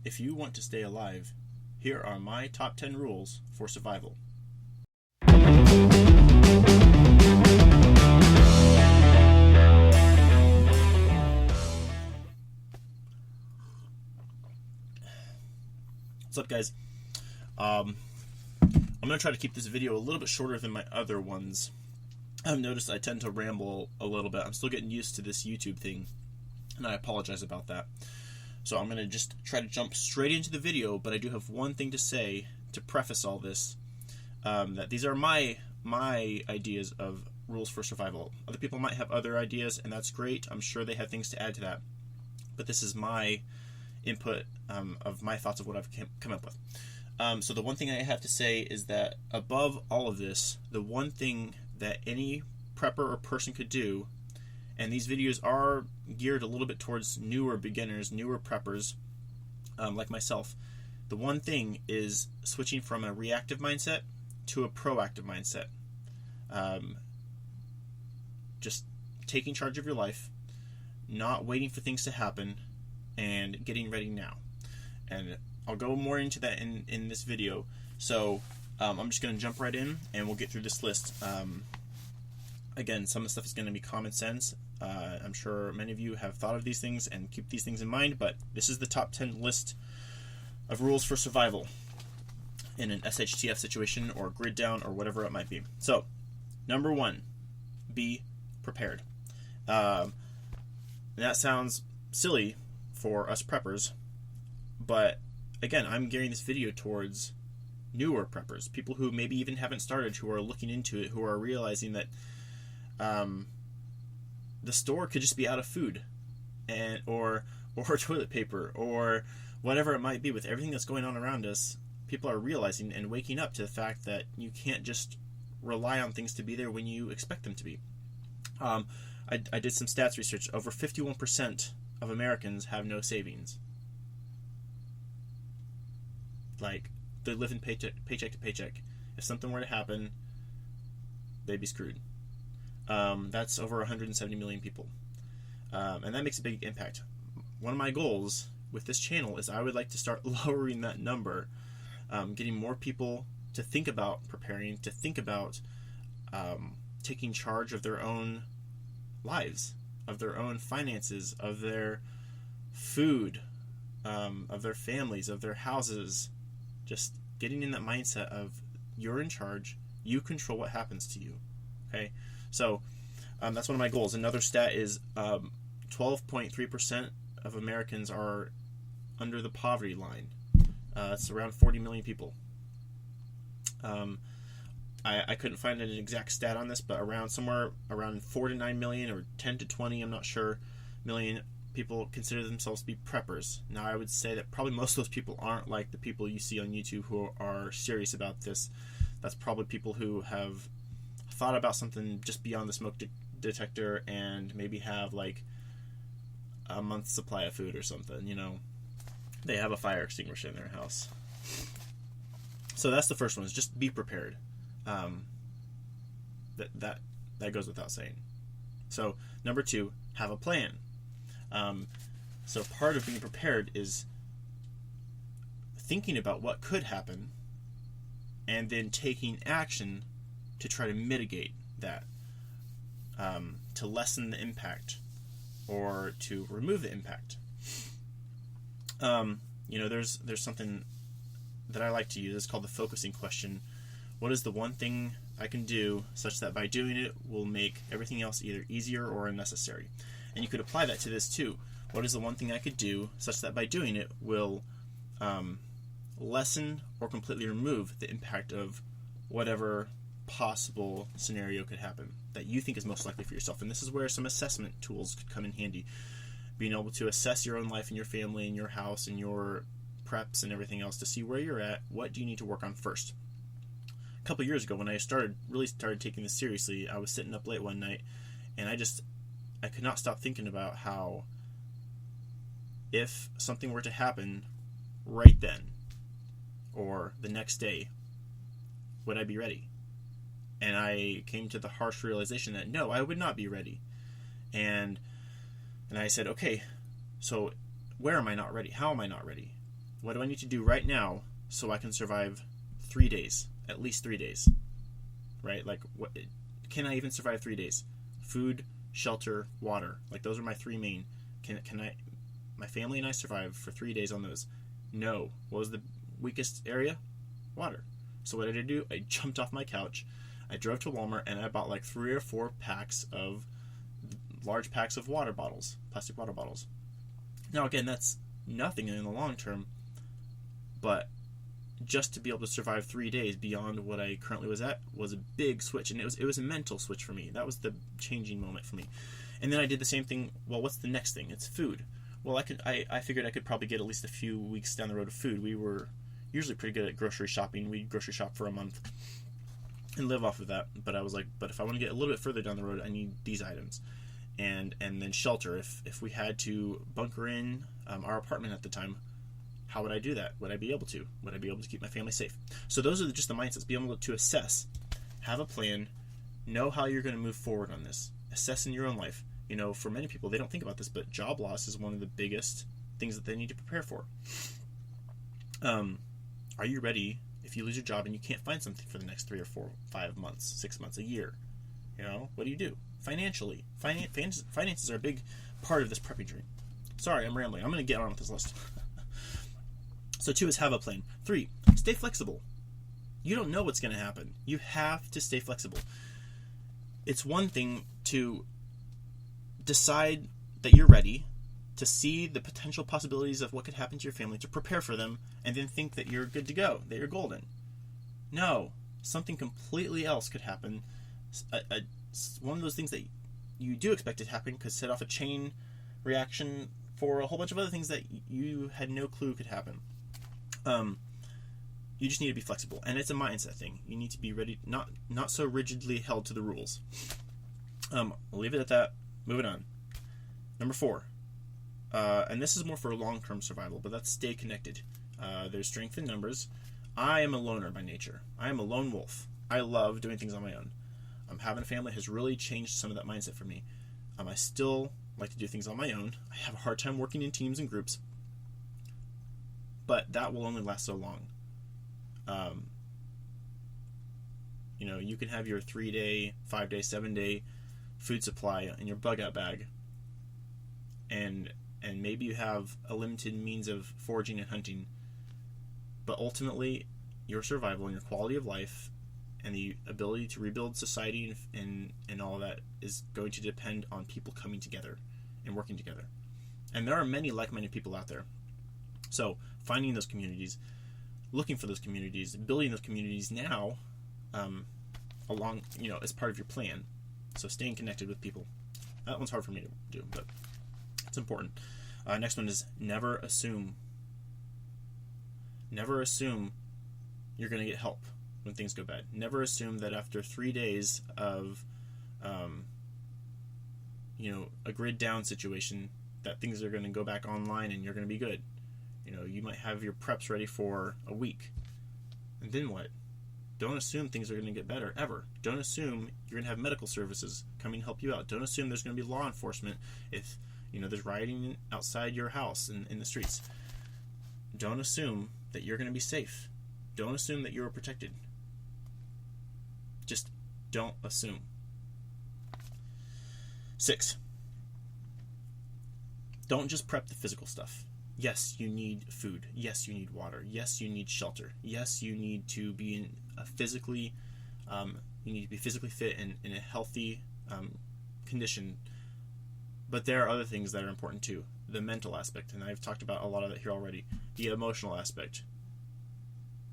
if you want to stay alive, here are my top 10 rules for survival. What's up, guys? I'm going to try to keep this video a little bit shorter than my other ones. I've noticed I tend to ramble a little bit. I'm still getting used to this YouTube thing, and I apologize about that. So I'm going to just try to jump straight into the video, but I do have one thing to say to preface all this, that these are my ideas of rules for survival. Other people might have other ideas, and that's great. I'm sure they have things to add to that. But this is my input of my thoughts of what I've come up with. So the one thing I have to say is that above all of this, the one thing that any prepper or person could do, and these videos are geared a little bit towards newer beginners, newer preppers, like myself, the one thing is switching from a reactive mindset to a proactive mindset. Just taking charge of your life, not waiting for things to happen, and getting ready now. And I'll go more into that in this video. So I'm just going to jump right in and we'll get through this list. Again, some of the stuff is going to be common sense. I'm sure many of you have thought of these things and keep these things in mind, but this is the top 10 list of rules for survival in an SHTF situation or grid down or whatever it might be. So, number 1, be prepared. That sounds silly for us preppers, but again, I'm gearing this video towards newer preppers, people who maybe even haven't started, who are looking into it, who are realizing that the store could just be out of food, and or toilet paper, or whatever it might be. With everything that's going on around us, people are realizing and waking up to the fact that you can't just rely on things to be there when you expect them to be. I did some stats research. Over 51% of Americans have no savings. Like, they live in paycheck to paycheck. If something were to happen, they'd be screwed. That's over 170 million people. And that makes a big impact. One of my goals with this channel is I would like to start lowering that number, getting more people to think about preparing, to think about taking charge of their own lives, of their own finances, of their food, of their families, of their houses. Just getting in that mindset of you're in charge, you control what happens to you. Okay, so that's one of my goals. Another stat is 12.3% of Americans are under the poverty line. It's around 40 million people. I couldn't find an exact stat on this, but somewhere around 4 to 9 million or 10 to 20, I'm not sure, million people consider themselves to be preppers. Now, I would say that probably most of those people aren't like the people you see on YouTube who are serious about this. That's probably people who have thought about something just beyond the smoke detector and maybe have like a month's supply of food or something, you know. They have a fire extinguisher in their house. So that's the first one, is just be prepared. That goes without saying. So number 2, have a plan. So part of being prepared is thinking about what could happen and then taking action to try to mitigate that, to lessen the impact or to remove the impact. There's something that I like to use. It's called the focusing question. What is the one thing I can do such that by doing it will make everything else either easier or unnecessary? And you could apply that to this too. What is the one thing I could do such that by doing it will lessen or completely remove the impact of whatever possible scenario could happen that you think is most likely for yourself? And this is where some assessment tools could come in handy. Being able to assess your own life and your family and your house and your preps and everything else to see where you're at. What do you need to work on first? A couple years ago, when I really started taking this seriously, I was sitting up late one night and I could not stop thinking about how if something were to happen right then or the next day, would I be ready? And I came to the harsh realization that no, I would not be ready. And I said, okay, so where am I not ready? How am I not ready? What do I need to do right now so I can survive 3 days, at least 3 days, right? Like, what can I even survive 3 days? Food, shelter, water. Like, those are my three main. My family and I survive for 3 days on those? No. What was the weakest area? Water. So what did I do? I jumped off my couch. I drove to Walmart and I bought like 3 or 4 large packs of water bottles, plastic water bottles. Now again, that's nothing in the long term, but just to be able to survive 3 days beyond what I currently was at was a big switch, and it was a mental switch for me. That was the changing moment for me. And then I did the same thing. Well, what's the next thing? It's food. Well, I figured I could probably get at least a few weeks down the road of food. We were usually pretty good at grocery shopping. We'd grocery shop for a month and live off of that. But I was like, but if I want to get a little bit further down the road, I need these items. And then shelter. If we had to bunker in our apartment at the time, how would I do that? Would I be able to? Would I be able to keep my family safe? So those are just the mindsets. Be able to assess, have a plan, know how you're going to move forward on this. Assess in your own life. You know, for many people, they don't think about this, but job loss is one of the biggest things that they need to prepare for. Are you ready if you lose your job and you can't find something for the next 3 or 4, 5 months, 6 months, a year? You know, what do you do? Financially. Finances are a big part of this prepping dream. Sorry, I'm rambling. I'm going to get on with this list. So 2 is have a plan. 3, stay flexible. You don't know what's going to happen. You have to stay flexible. It's one thing to decide that you're ready, to see the potential possibilities of what could happen to your family, to prepare for them, and then think that you're good to go, that you're golden. No, something completely else could happen. One of those things that you do expect to happen could set off a chain reaction for a whole bunch of other things that you had no clue could happen. You just need to be flexible, and it's a mindset thing. You need to be ready, not so rigidly held to the rules. I'll leave it at that. Moving on. Number 4, and this is more for long-term survival, but that's stay connected. There's strength in numbers. I am a loner by nature. I am a lone wolf. I love doing things on my own. Having a family has really changed some of that mindset for me. I still like to do things on my own. I have a hard time working in teams and groups, but that will only last so long. You know, you can have your 3-day, 5-day, 7-day food supply in your bug out bag, and maybe you have a limited means of foraging and hunting, but ultimately your survival and your quality of life and the ability to rebuild society and all of that is going to depend on people coming together and working together. And there are many like-minded people out there. So finding those communities, looking for those communities, building those communities now, along, you know, as part of your plan. So staying connected with people. That one's hard for me to do, but it's important. Next one is never assume. Never assume you're going to get help when things go bad. Never assume that after 3 days of, a grid down situation, that things are going to go back online and you're going to be good. You know, you might have your preps ready for a week. And then what? Don't assume things are going to get better, ever. Don't assume you're going to have medical services coming to help you out. Don't assume there's going to be law enforcement if, there's rioting outside your house in the streets. Don't assume that you're going to be safe. Don't assume that you're protected. Just don't assume. 6, don't just prep the physical stuff. Yes, you need food. Yes, you need water. Yes, you need shelter. Yes, you need to be in a physically fit and in a healthy condition. But there are other things that are important too. The mental aspect, and I've talked about a lot of that here already. The emotional aspect.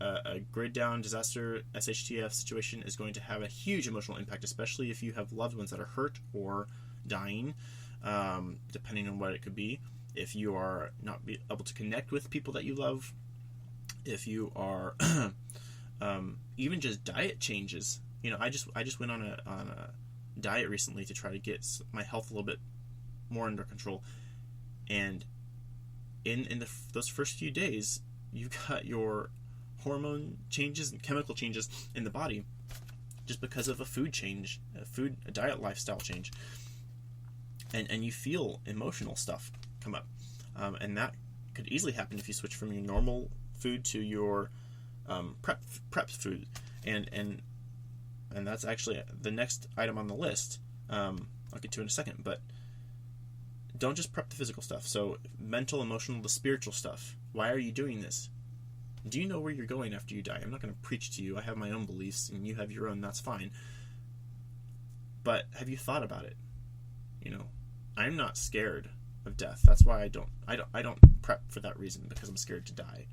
A grid down disaster SHTF situation is going to have a huge emotional impact, especially if you have loved ones that are hurt or dying, depending on what it could be. If you are not able to connect with people that you love, if you are even just diet changes. I just went on a diet recently to try to get my health a little bit more under control, and in those first few days, you got your hormone changes and chemical changes in the body just because of a food change, a diet lifestyle change, and you feel emotional stuff come up, and that could easily happen if you switch from your normal food to your prep food, and that's actually the next item on the list. I'll get to in a second, but don't just prep the physical stuff. So mental, emotional, the spiritual stuff. Why are you doing this? Do you know where you're going after you die? I'm not going to preach to you. I have my own beliefs, and you have your own. That's fine. But have you thought about it? I'm not scared of death. That's why I don't prep for that reason, because I'm scared to die.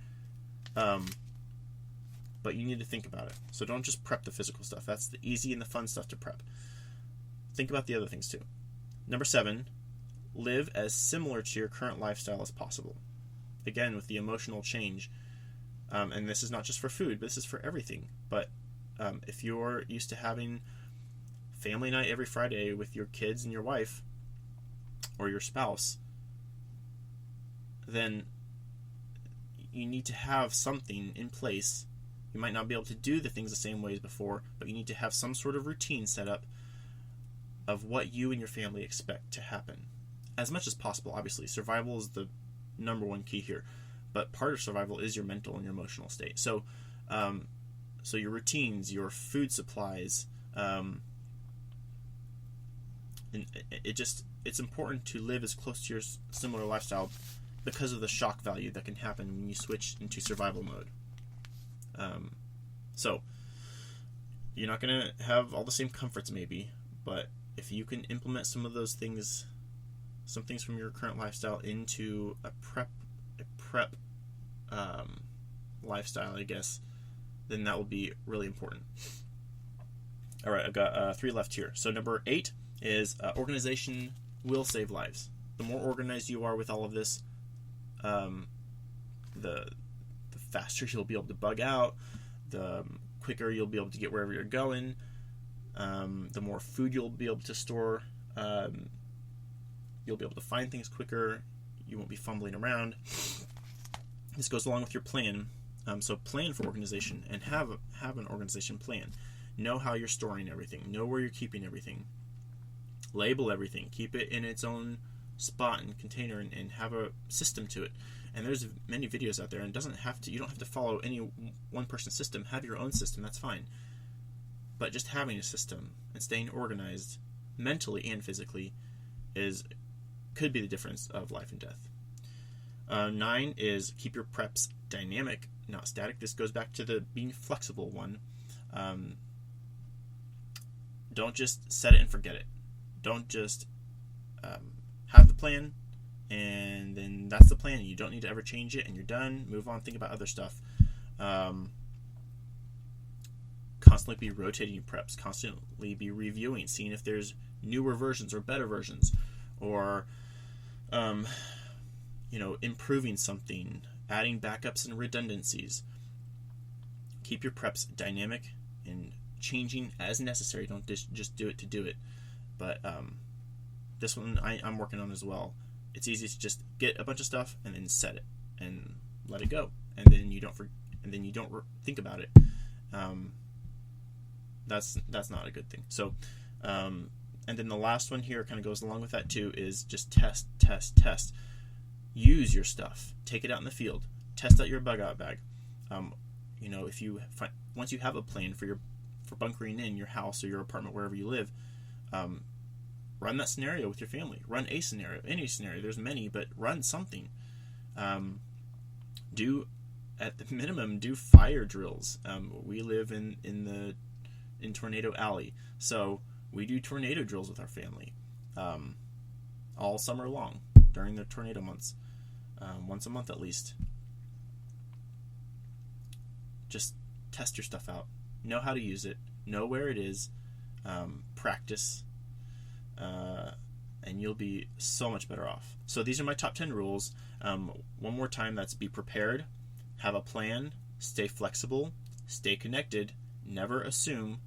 But you need to think about it. So don't just prep the physical stuff. That's the easy and the fun stuff to prep. Think about the other things too. Number 7, live as similar to your current lifestyle as possible. Again, with the emotional change. And this is not just for food, but this is for everything. But if you're used to having family night every Friday with your kids and your wife or your spouse, then you need to have something in place. You might not be able to do the things the same way as before, but you need to have some sort of routine set up of what you and your family expect to happen. As much as possible, obviously. Survival is the number one key here. But part of survival is your mental and your emotional state. So your routines, your food supplies, and it's important to live as close to your similar lifestyle because of the shock value that can happen when you switch into survival mode. So you're not going to have all the same comforts maybe, but if you can implement some of those things, some things from your current lifestyle into a prep lifestyle, I guess, then that will be really important. All right, I've got 3 left here. So number 8 is organization will save lives. The more organized you are with all of this, the faster you'll be able to bug out, the quicker you'll be able to get wherever you're going, the more food you'll be able to store, you'll be able to find things quicker, you won't be fumbling around. This goes along with your plan. So plan for organization and have an organization plan. Know how you're storing everything. Know where you're keeping everything. Label everything. Keep it in its own spot and container, and have a system to it. And there's many videos out there, and you don't have to follow any one person's system. Have your own system. That's fine. But just having a system and staying organized mentally and physically could be the difference of life and death. 9 is keep your preps dynamic, not static. This goes back to the being flexible one. Don't just set it and forget it. Don't just have the plan and then that's the plan. You don't need to ever change it and you're done. Move on. Think about other stuff. Constantly be rotating your preps. Constantly be reviewing, seeing if there's newer versions or better versions, or improving something, adding backups and redundancies. Keep your preps dynamic and changing as necessary. Don't just do it to do it. But this one I'm working on as well. It's easy to just get a bunch of stuff and then set it and let it go, and then you don't think about it. That's not a good thing. So, and then the last one here kind of goes along with that too, is just test. Use your stuff. Take it out in the field. Test out your bug out bag. If you once you have a plan for bunkering in your house or your apartment, wherever you live, run that scenario with your family. Run a scenario, any scenario. There's many, but run something. At the minimum, do fire drills. We live in Tornado Alley, so we do tornado drills with our family all summer long during the tornado months, once a month at least. Just test your stuff out. Know how to use it. Know where it is. Practice. And you'll be so much better off. So these are my top 10 rules. One more time, that's be prepared, have a plan, stay flexible, stay connected, never assume,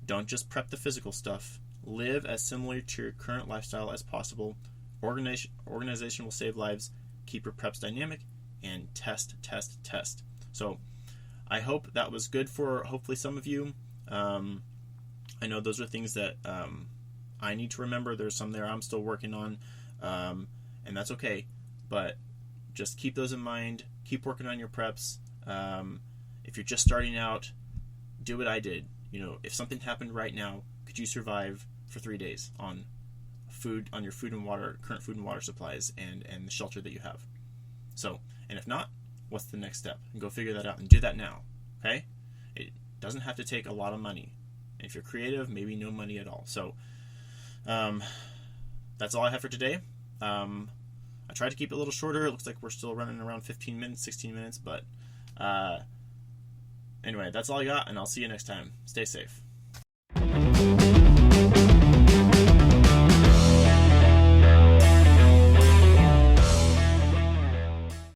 don't just prep the physical stuff, live as similar to your current lifestyle as possible, organization will save lives, keep your preps dynamic, and test. So I hope that was good for hopefully some of you. I know those are things that I need to remember. There's some there I'm still working on, and that's okay. But just keep those in mind. Keep working on your preps. If you're just starting out, do what I did. If something happened right now, could you survive for 3 days on your food and water, current food and water supplies, and the shelter that you have? So, and if not, what's the next step? And go figure that out and do that now. Okay? It doesn't have to take a lot of money. If you're creative, maybe no money at all. So, that's all I have for today. I tried to keep it a little shorter. It looks like we're still running around 15 minutes, 16 minutes, but anyway, that's all I got, and I'll see you next time. Stay safe.